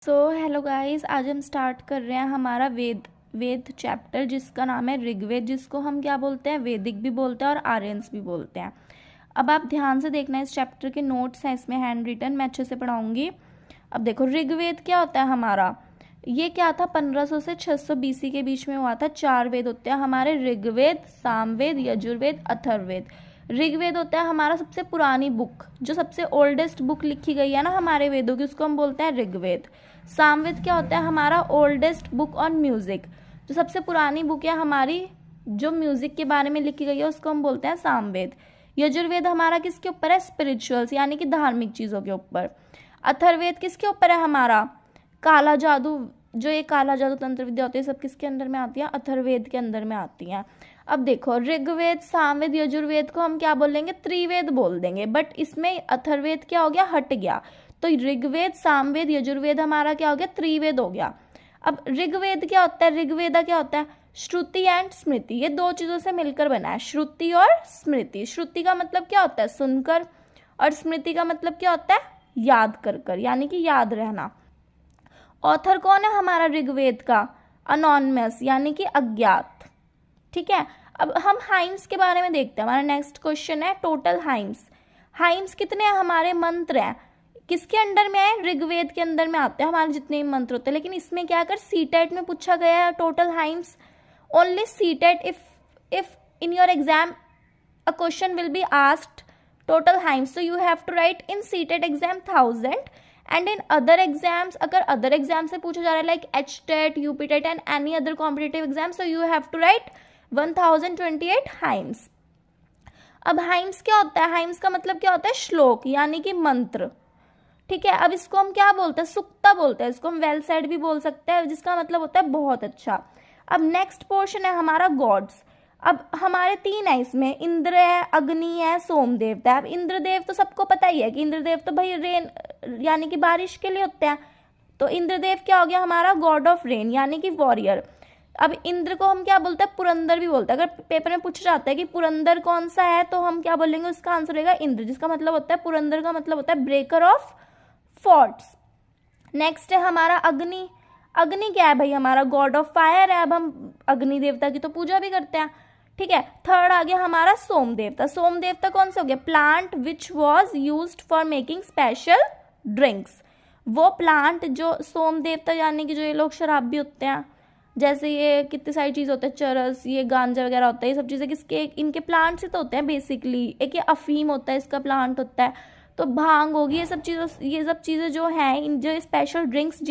Hello guys, आज हम start कर रहे हैं हमारा वेद चैप्टर जिसका नाम है ऋग्वेद, जिसको हम क्या बोलते हैं, वैदिक भी बोलते हैं और आर्यन्स भी बोलते हैं। अब आप ध्यान से देखना, इस चैप्टर के नोट्स हैं इसमें हैंड रिटन, मैं अच्छे से पढ़ाऊंगी। अब देखो, ऋग्वेद क्या होता है हमारा, ये क्या था, 1500 से 600 BC के बीच में हुआ था। 4 वेद होते हैं हमारे, ऋग्वेद, सामवेद, यजुर्वेद, अथर्ववेद। ऋग्वेद होता है हमारा सबसे पुरानी बुक, जो सबसे ओल्डेस्ट बुक लिखी गई है ना हमारे वेदों की, उसको हम बोलते हैं ऋग्वेद। सामवेद क्या होता है हमारा, ओल्डेस्ट बुक ऑन म्यूजिक, जो सबसे पुरानी बुक है हमारी जो म्यूजिक के बारे में लिखी गई है, उसको हम बोलते हैं सामवेद। यजुर्वेद हमारा किसके ऊपर है, स्पिरिचुअल्स यानी कि धार्मिक चीजों के ऊपर। अथर्ववेद किसके ऊपर है हमारा, काला जादू, जो ये काला जादू तंत्र विद्या होती है, सब किसके अंदर में आती है, अथर्ववेद के अंदर में आती हैं। अब देखो, ऋग्वेद, सामवेद, यजुर्वेद को हम क्या बोलेंगे, त्रिवेद बोल देंगे, बट इसमें अथर्ववेद क्या हो गया, हट गया। तो ऋग्वेद, सामवेद, यजुर्वेद हमारा क्या हो गया, त्रिवेद हो गया। अब ऋग्वेद क्या होता है, ऋग्वेदा क्या होता है, श्रुति एंड स्मृति, ये दो चीजों से मिलकर बना है, श्रुति और स्मृति। श्रुति का मतलब क्या होता है, सुनकर, और स्मृति का मतलब क्या होता है, याद कर, यानी कि याद रहना। ऑथर कौन है हमारा ऋग्वेद का, अनोनिमस यानी कि अज्ञात। ठीक है, अब हम हाइम्स के बारे में देखते हैं। हमारा नेक्स्ट क्वेश्चन है टोटल हाइम्स। हाइम्स कितने हैं हमारे, मंत्र हैं, किसके अंडर में है, ऋग्वेद के अंदर में आते हैं हमारे जितने भी मंत्र होते हैं। लेकिन इसमें क्या कर, सीटेट में पूछा गया है total hymns, only CTET. If in your exam a question will be asked total hymns, so you have to write in CTET exam 1000 and in other exams, अगर other exam से पूछा जा रहा है like HTET, UPTET and any other competitive exam, so you have to write 1028 hymns. अब hymns क्या होता है, हाइम्स का मतलब क्या होता है, श्लोक यानी कि मंत्र। ठीक है, अब इसको हम क्या बोलते हैं, सुक्ता बोलते हैं, इसको हम वेल सेड भी बोल सकते हैं, जिसका मतलब होता है बहुत अच्छा। अब नेक्स्ट पोर्शन है हमारा गॉड्स। अब हमारे 3 है इसमें, इंद्र है, अग्नि है, सोमदेव है। अब इंद्रदेव तो सबको पता ही है कि इंद्रदेव तो भाई रेन यानी कि बारिश के लिए होते हैं, तो इंद्रदेव क्या हो गया हमारा, गॉड ऑफ रेन यानी कि वॉरियर। अब इंद्र को हम क्या बोलते हैं, पुरंदर भी बोलते हैं। अगर पेपर में पूछा जाता है कि पुरंदर कौन सा है, तो हम क्या बोलेंगे, उसका आंसर रहेगा इंद्र, जिसका मतलब होता है, पुरंदर का मतलब होता है ब्रेकर ऑफ फोर्ट्स। नेक्स्ट है हमारा अग्नि। अग्नि क्या है भाई, हमारा गॉड ऑफ फायर है। अब हम अग्नि देवता की तो पूजा भी करते हैं। ठीक है, थर्ड आ गया हमारा सोम देवता। सोम देवता कौन से हो गया, plant which was used for making special drinks. वो प्लांट जो सोम देवता यानी कि जो ये लोग शराब भी होते हैं, जैसे ये कितनी सारी चीज़ होते हैं, चरस, ये गांजा वगैरह होता है, ये सब चीज़ें किसके, इनके प्लांट से तो होते हैं बेसिकली। एक ये अफीम होता है, इसका प्लांट होता है, तो भांग होगी, ये सब चीज़ें जो हैं, इन जो स्पेशल ड्रिंक्स